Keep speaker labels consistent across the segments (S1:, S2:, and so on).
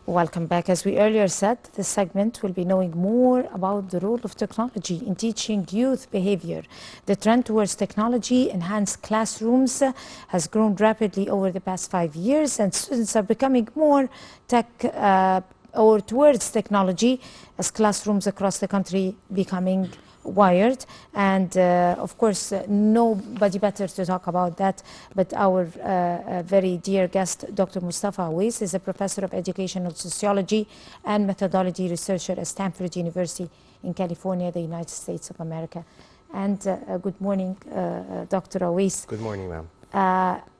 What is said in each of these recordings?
S1: Welcome back. As we earlier said, this segment will be knowing more about the role of technology in teaching youth behavior. The trend towards technology-enhanced classrooms has grown rapidly over the past 5 years, and students are becoming more tech or towards technology as classrooms across the country becoming wired. And of course, nobody better to talk about that but our very dear guest, Dr. Mostafa Ewees, is a professor of educational sociology and methodology researcher at Stanford University in California, the United States of America. And good morning, Dr. Ewees.
S2: Good morning, ma'am.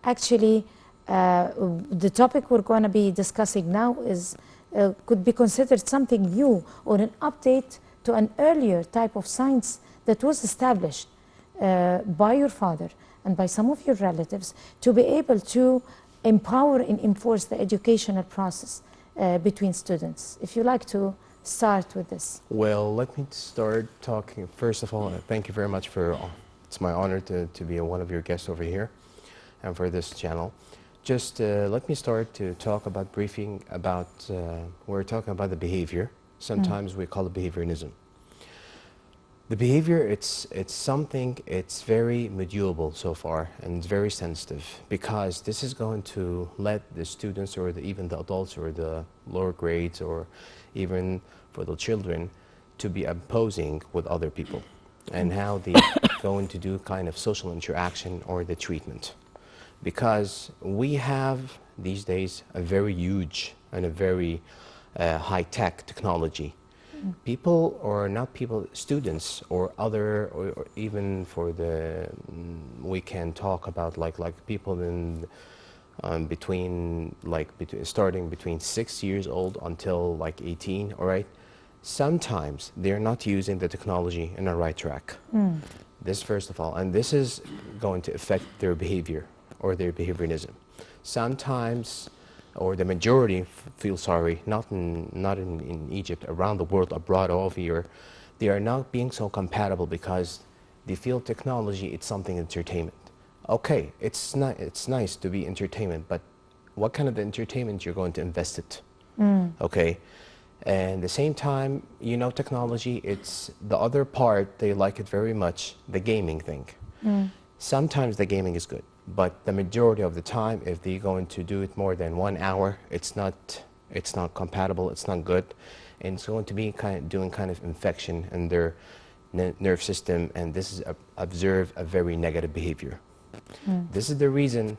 S1: Actually, the topic we're going to be discussing now is could be considered something new or an update to an earlier type of science that was established by your father and by some of your relatives to be able to empower and enforce the educational process between students. If you like to start with this.
S2: Well, let me start talking. First of all, thank you very much it's my honor to be one of your guests over here and for this channel. Just let me start to talk about briefing about, we're talking about the behavior. Sometimes we call it behaviorism. The behavior, it's something, it's very modulable so far, and it's very sensitive, because this is going to let the students or even the adults or the lower grades or even for the children to be opposing with other people and how they going to do kind of social interaction or the treatment. Because we have these days a very huge and a very high-tech technology. People, or not people, students or other, or even for the, we can talk about like people in starting between 6 years old until like 18, all right? Sometimes they're not using the technology in the right track. This first of all, and this is going to affect their behavior or their behaviorism. Sometimes, or the majority feel sorry, not in Egypt, around the world, abroad, all over here, they are not being so compatible because they feel technology, it's something entertainment. Okay, it's nice to be entertainment, but what kind of entertainment you're going to invest it? Okay, and at the same time, you know, technology, it's the other part, they like it very much, the gaming thing. Sometimes the gaming is good, but the majority of the time, if they're going to do it more than 1 hour, it's not compatible, it's not good, and it's going to be doing kind of infection in their nerve system, and this is observe a very negative behavior. This is the reason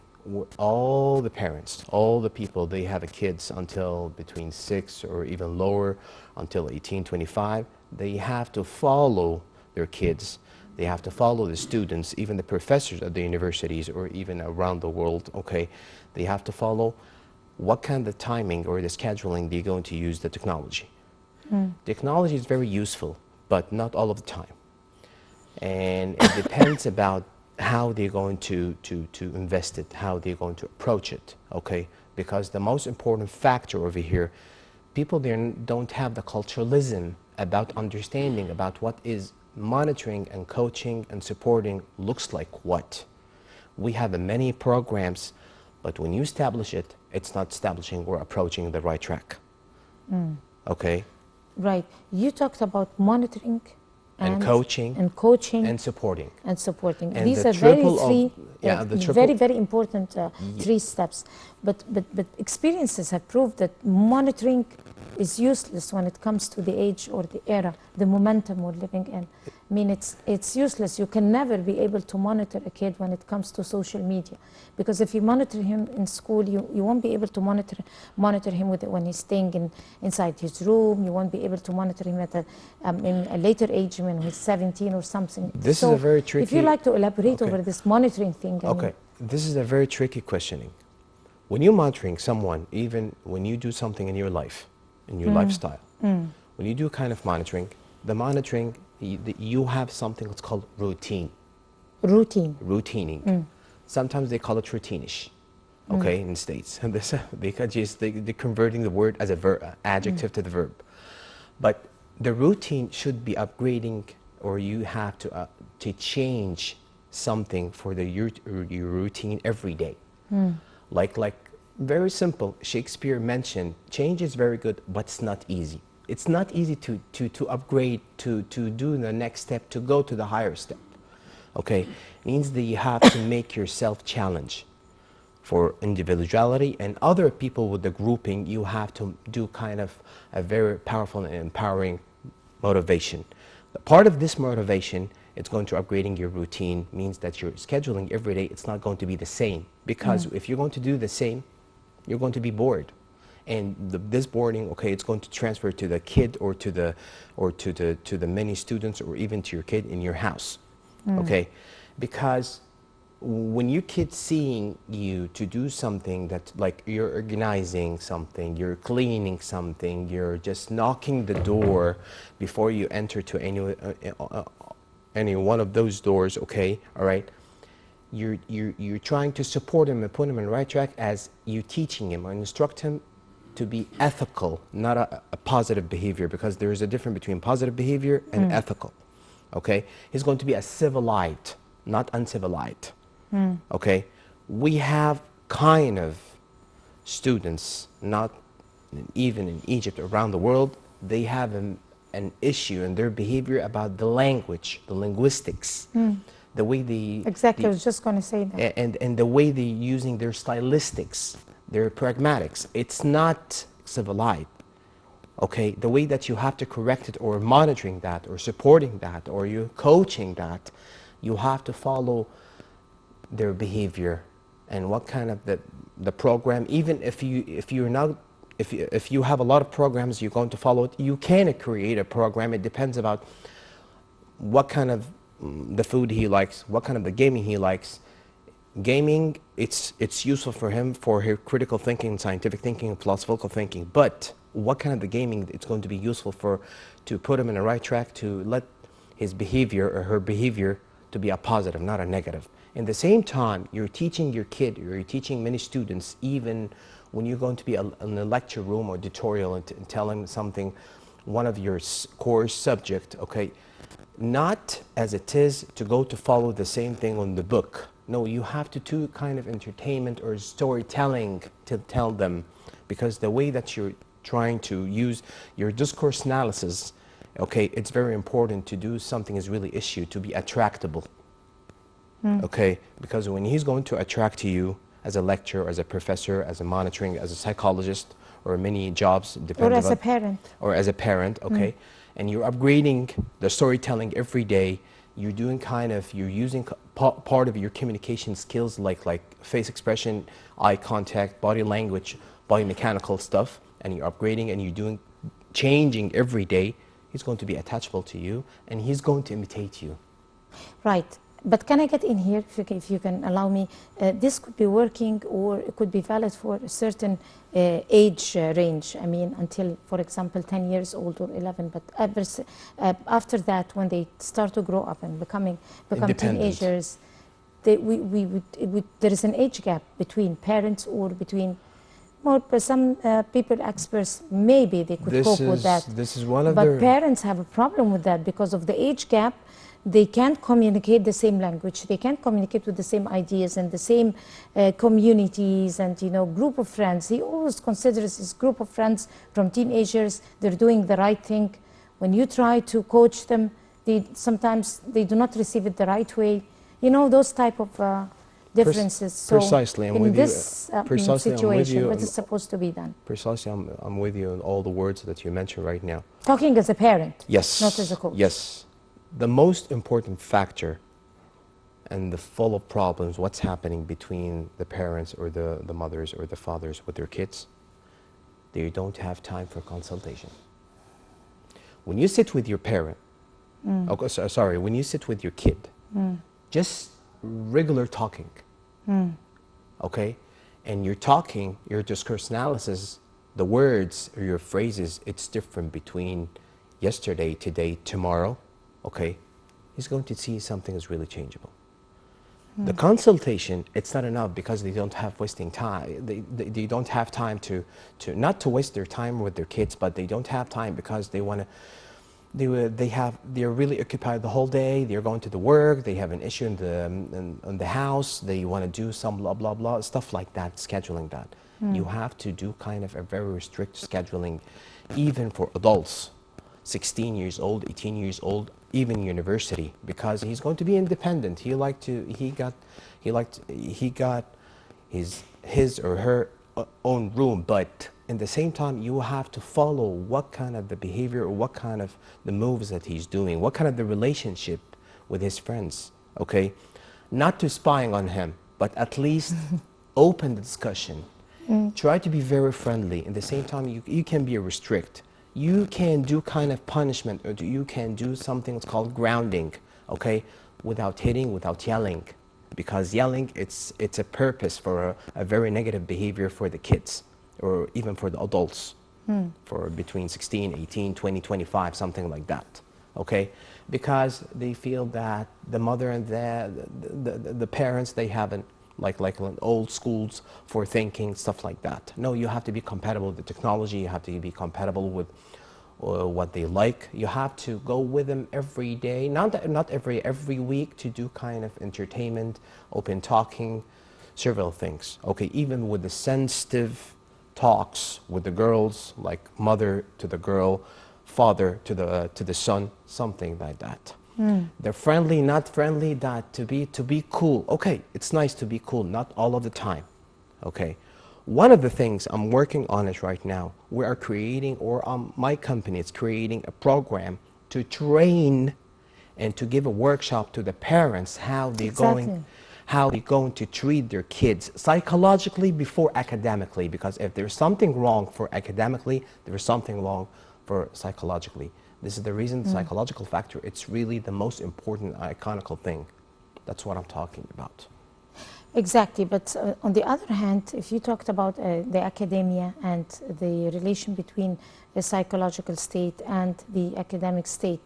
S2: all the parents, all the people, they have kids until between 6 or even lower, until 18, 25, they have to follow their kids. They have to follow the students, even the professors at the universities or even around the world, okay? They have to follow what kind of timing or the scheduling they're going to use the technology. Technology is very useful, but not all of the time. And it depends about how they're going to invest it, how they're going to approach it, okay? Because the most important factor over here, people don't have the culturalism about understanding about what is monitoring and coaching and supporting looks like what. We have many programs, but when you establish it, it's not establishing or approaching the right track. Okay?
S1: Right. You talked about monitoring
S2: and coaching and supporting.
S1: And
S2: these
S1: are very important three steps. But experiences have proved that monitoring is useless when it comes to the age or the era, the momentum we're living in. I mean, it's useless. You can never be able to monitor a kid when it comes to social media, because if you monitor him in school, you won't be able to monitor him when he's staying inside his room. You won't be able to monitor him at in a later age when he's 17 or something.
S2: This is a very tricky.
S1: If you like to elaborate over this monitoring thing.
S2: Okay, this is a very tricky questioning. When you're monitoring someone, even when you do something in your life, in your lifestyle, when you do kind of monitoring, the monitoring, you have something that's called routine. Routining. Sometimes they call it routinish, okay, in the States. Because they're converting the word as a verb, adjective to the verb. But the routine should be upgrading, or you have to change something for your routine every day. Like Very simple. Shakespeare mentioned change is very good, but it's not easy. It's not easy to upgrade, to do the next step, to go to the higher step. Okay? Means that you have to make yourself challenge. For individuality and other people with the grouping, you have to do kind of a very powerful and empowering motivation. Part of this motivation, it's going to upgrading your routine, means that you're scheduling every day, it's not going to be the same. Because if you're going to do the same, you're going to be bored. And this boarding, okay, it's going to transfer to the kid or to the many students or even to your kid in your house. Okay? Because when your kid's seeing you to do something that, like, you're organizing something, you're cleaning something, you're just knocking the door before you enter to any one of those doors, okay, all right, you're trying to support him and put him on the right track as you teaching him or instruct him to be ethical, not a positive behavior, because there is a difference between positive behavior and ethical, okay? He's going to be a civilite, not uncivilized. Okay, we have kind of students, not even in Egypt, around the world, they have an issue in their behavior about the language, the linguistics, the way they...
S1: Exactly, I was just going to say that.
S2: And the way they're using their stylistics, their pragmatics. It's not civilized. Okay, the way that you have to correct it, or monitoring that, or supporting that, or you're coaching that, you have to follow their behavior and what kind of the program. Even if you have a lot of programs you're going to follow it, you can create a program. It depends about what kind of the food he likes, what kind of the gaming he likes. Gaming, it's useful for him for his critical thinking, scientific thinking, philosophical thinking. But what kind of the gaming it's going to be useful for, to put him in the right track, to let his behavior or her behavior to be a positive, not a negative. In the same time, you're teaching your kid, you're teaching many students, even when you're going to be in a lecture room or tutorial and telling something, one of your core subject, okay, not as it is to go to follow the same thing on the book. No, you have to do kind of entertainment or storytelling to tell them, because the way that you're trying to use your discourse analysis, okay, it's very important to do something is really issue, to be attractable. Okay, because when he's going to attract you as a lecturer, as a professor, as a monitoring, as a psychologist, or many jobs,
S1: or as a parent.
S2: Or as a parent, okay, and you're upgrading the storytelling every day, you're doing kind of, you're using part of your communication skills like face expression, eye contact, body language, biomechanical stuff, and you're upgrading and you're doing, changing every day, he's going to be attachable to you and he's going to imitate you.
S1: Right. But can I get in here, if you can allow me? This could be working, or it could be valid for a certain age range. I mean, until, for example, 10 years old or 11. But after that, when they start to grow up and become teenagers, there is an age gap between parents or between... Well, some people, experts, maybe they could cope with that.
S2: This is one of
S1: But parents have a problem with that because of the age gap. They can't communicate the same language. They can't communicate with the same ideas and the same communities and, you know, group of friends. He always considers his group of friends from teenagers, they're doing the right thing. When you try to coach them, sometimes they do not receive it the right way. You know, those type of differences.
S2: Precisely,
S1: so in this situation, what is supposed to be done?
S2: Precisely, I'm with you on all the words that you mentioned right now.
S1: Talking as a parent,
S2: yes,
S1: not as a coach.
S2: Yes. The most important factor and the full of problems, what's happening between the parents or the mothers or the fathers with their kids, they don't have time for consultation. When you sit with your parent, when you sit with your kid, just regular talking, okay? And you're talking, your discourse analysis, the words or your phrases, it's different between yesterday, today, tomorrow. Okay, he's going to see something is really changeable. The consultation, it's not enough because they don't have wasting time. They don't have time to not to waste their time with their kids, but they don't have time because they want to. They're really occupied the whole day. They're going to the work. They have an issue in the house. They want to do some blah blah blah stuff like that, scheduling that. You have to do kind of a very strict scheduling, even for adults, 16 years old, 18 years old, even university, because he's going to be independent. He got his or her own room, but in the same time, you have to follow what kind of the behavior or what kind of the moves that he's doing, what kind of the relationship with his friends, okay? Not to spying on him, but at least open the discussion. Try to be very friendly. In the same time, you can be restrict. You can do kind of punishment, or you can do something that's called grounding, okay? Without hitting, without yelling. Because yelling, it's a purpose for a very negative behavior for the kids, or even for the adults, for between 16, 18, 20, 25, something like that, okay? Because they feel that the mother and the parents, they haven't, like old schools for thinking, stuff like that. No, you have to be compatible with the technology, you have to be compatible with what they like. You have to go with them every day, not every week, to do kind of entertainment, open talking, several things. Okay, even with the sensitive talks with the girls, like mother to the girl, father to the son, something like that. They're friendly, not friendly, that to be cool. Okay, it's nice to be cool, not all of the time. Okay. One of the things I'm working on is right now, we are creating, or my company is creating a program to train and to give a workshop to the parents how they're going to treat their kids psychologically before academically, because if there's something wrong for academically, there's something wrong for psychologically. This is the reason, the psychological factor, it's really the most important iconical thing. That's what I'm talking about.
S1: Exactly, but on the other hand, if you talked about the academia and the relation between the psychological state and the academic state,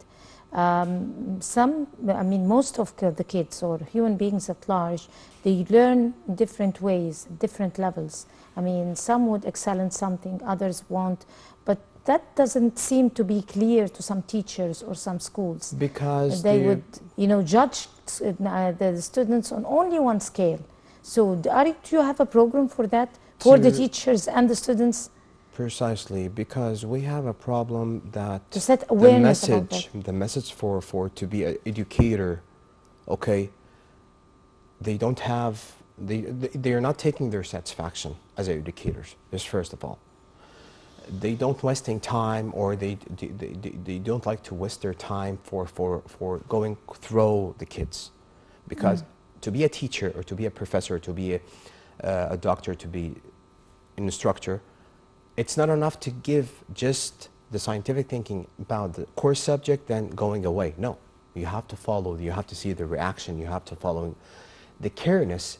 S1: most of the kids or human beings at large, they learn different ways, different levels. I mean, some would excel in something, others won't, but that doesn't seem to be clear to some teachers or some schools.
S2: Because
S1: they would, judge the students on only one scale. So do you have a program for that, for the teachers and the students?
S2: Precisely, because we have a problem that
S1: to set awareness about that.
S2: The message for to be an educator, okay, they don't have, they are not taking their satisfaction as educators, is first of all. They don't wasting time, or they don't like to waste their time for going through the kids, because to be a teacher or to be a professor, to be a doctor, to be an instructor, it's not enough to give just the scientific thinking about the course subject then going away. No, you have to follow, you have to see the reaction, you have to follow the careness.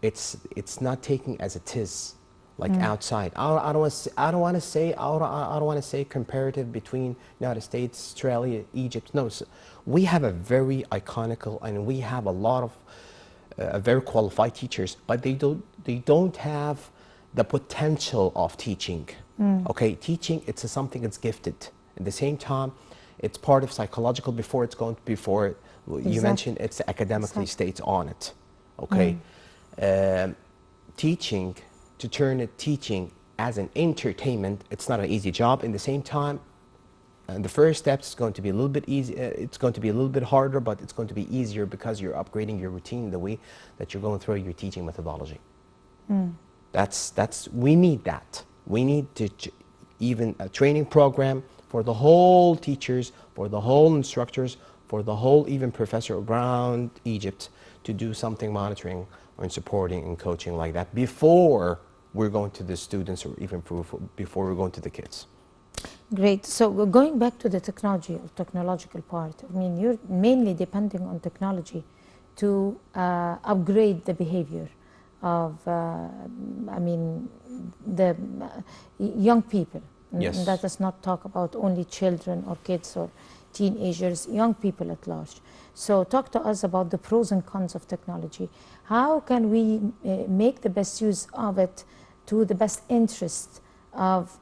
S2: It's not taking as it is, like outside. I don't want to say comparative between United States, Australia, Egypt. No, we have a very iconical, and we have a lot of very qualified teachers, but they don't have the potential of teaching. Okay, teaching, it's something that's gifted. At the same time, it's part of psychological before you mentioned it's academically states on it. Okay, teaching, to turn it teaching as an entertainment, it's not an easy job. In the same time, and the first step is going to be a little bit easy. It's going to be a little bit harder, but it's going to be easier because you're upgrading your routine, the way that you're going through your teaching methodology. We need that. We need to even a training program for the whole teachers, for the whole instructors, for the whole even professor around Egypt, to do something monitoring or supporting and coaching like that before we're going to the students, or even before we're going to the kids.
S1: Great. So going back to the technology or technological part, I mean, you're mainly depending on technology to upgrade the behavior of, the young people.
S2: Yes.
S1: Let us not talk about only children or kids or teenagers, young people at large. So talk to us about the pros and cons of technology. How can we make the best use of it to the best interest of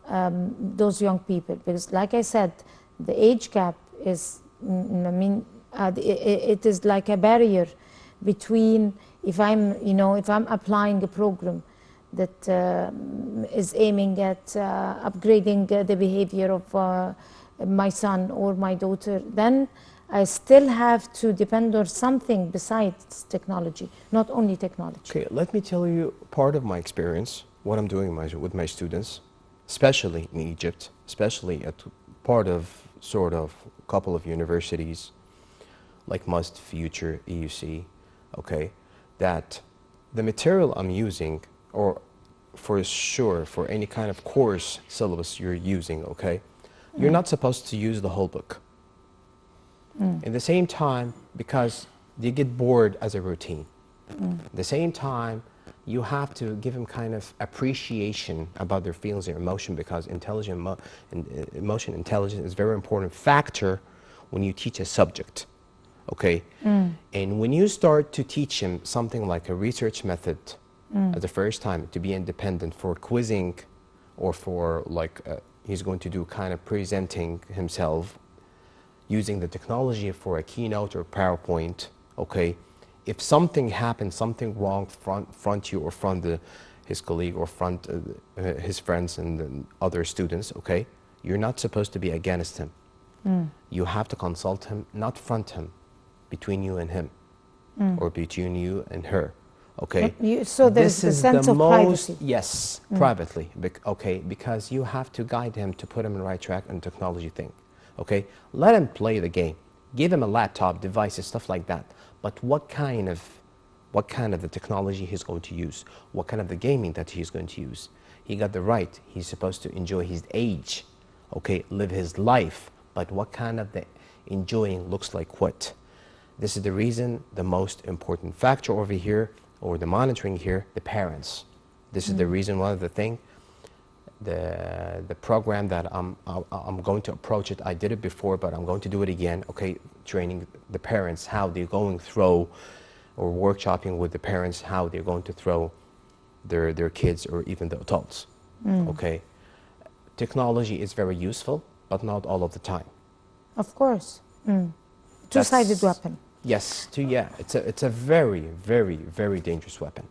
S1: those young people? Because like I said, the age gap is, it is like a barrier between, if I'm applying a program that is aiming at upgrading the behavior of my son or my daughter, then I still have to depend on something besides technology, not only technology.
S2: Okay, let me tell you part of my experience, what I'm doing with my students, especially in Egypt, especially at part of sort of a couple of universities like Must, Future, EUC, okay, that the material I'm using, or for sure for any kind of course syllabus you're using, okay, you're not supposed to use the whole book. At the same time, because they get bored as a routine. At the same time, you have to give them kind of appreciation about their feelings and emotion, because emotion intelligence is a very important factor when you teach a subject, okay? And when you start to teach him something like a research method at the first time, to be independent for quizzing, or for like he's going to do kind of presenting himself using the technology for a keynote or PowerPoint, okay? If something happens, something wrong front you or front his colleague or front his friends and the other students, okay? You're not supposed to be against him. You have to consult him, not front him, between you and him, or between you and her, okay?
S1: So there's the sense of privacy.
S2: Yes, privately, okay? Because you have to guide him to put him on the right track on the technology thing. Okay, let him play the game. Give him a laptop, devices, stuff like that. But what kind of the technology he's going to use? What kind of the gaming that he's going to use? He got the right. He's supposed to enjoy his age. Okay, live his life. But what kind of the enjoying looks like what? This is the reason, the most important factor over here, or the monitoring here, the parents. This is the reason, one of the thing. The program that I'm going to approach it, I did it before, but I'm going to do it again, okay, training the parents how they're going through, or workshopping with the parents how they're going to throw their kids or even the adults, okay. Technology is very useful, but not all of the time.
S1: Of course. Two-sided weapon.
S2: Yes, it's a very, very, very dangerous weapon.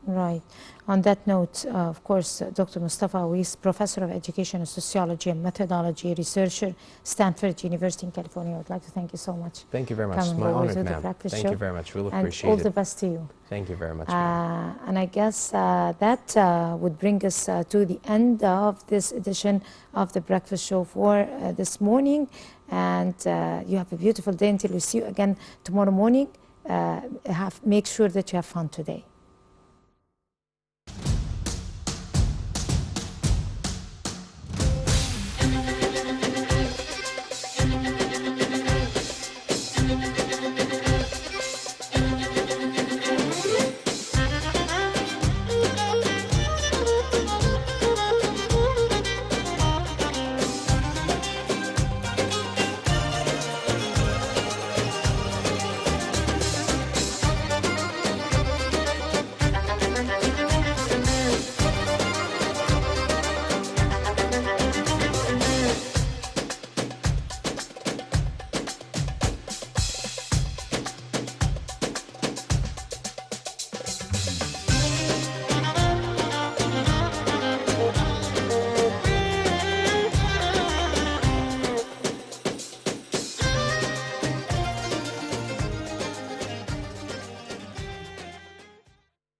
S1: Right. On that note, of course, Dr. Mostafa Ewees, Professor of Education and Sociology and Methodology, researcher, Stanford University in California. I would like to thank you so much.
S2: Thank you very much. It's my honor, ma'am. Thank you very much. Really appreciate it.
S1: And all the best to you.
S2: Thank you very much.
S1: And I guess that would bring us to the end of this edition of the Breakfast Show for this morning. And you have a beautiful day until we see you again tomorrow morning. Make sure that you have fun today.